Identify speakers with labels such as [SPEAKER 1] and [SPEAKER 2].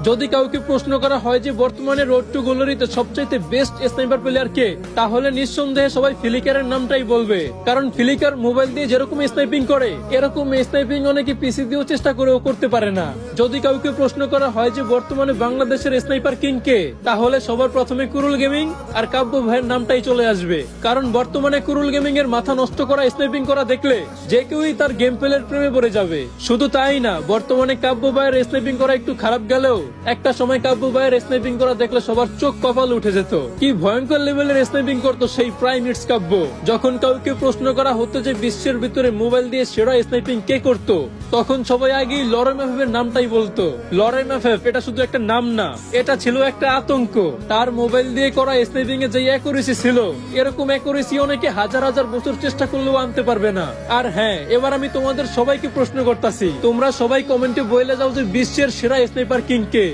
[SPEAKER 1] যদি কাউকে প্রশ্ন করা হয় যে বর্তমানে রোড টু গ্লোরিতে সবচাইতে বেস্ট স্নাইপার প্লেয়ার কে, তাহলে নিঃসন্দেহে সবাই ফ্লিকারের নামটাই বলবে। কারণ ফ্লিকার মোবাইল দিয়ে যেরকম স্নাইপিং করে এরকম স্নাইপিং অনেকে পিসি দিয়েও চেষ্টা করেও করতে পারে না। যদি কাউকে প্রশ্ন করা হয় যে বর্তমানে বাংলাদেশের স্নাইপার কিং কে, তাহলে সবার প্রথমে কুরুল গেমিং আর কাব্য ভাইয়ের নামটাই চলে আসবে। কারণ বর্তমানে কুরুল গেমিং এর মাথা নষ্ট করা স্নাইপিং করা দেখলে যে কেউই তার গেম প্লের প্রেমে পড়ে যাবে। শুধু তাই না, বর্তমানে কাব্য ভাইয়ের স্নাইপিং করা একটু খারাপ গেলেও একটা সময় কাব্য ভাইয়ের স্নাইপিং করা দেখলে সবার চোখ কপাল উঠে যেত। কি ভয়ঙ্কর লেভেলের স্নাইপিং করতো সেই প্রাইম ইটস কাব্য। যখন কাউকে প্রশ্ন করা হতো যে বিশ্বের ভিতরে মোবাইল দিয়ে সেরা স্নাইপিং কে করতো, তখন সবাই আগেই লরেম এফএফ এর নামটাই বলতো। লরেম এফএফ এটা শুধু একটা নাম না, এটা ছিল একটা আতঙ্ক। তার মোবাইল দিয়ে করা স্নাইপিং এ যে অ্যাকুরেসি ছিল, এরকম অ্যাকুরেসি অনেকে হাজার হাজার বছর চেষ্টা করলেও আনতে পারবে না। আর হ্যাঁ, এবার আমি তোমাদের সবাইকে প্রশ্ন করতেছি, তোমরা সবাই কমেন্টে বলে যাও যে বিশ্বের সেরা স্নাইপার কিং কে।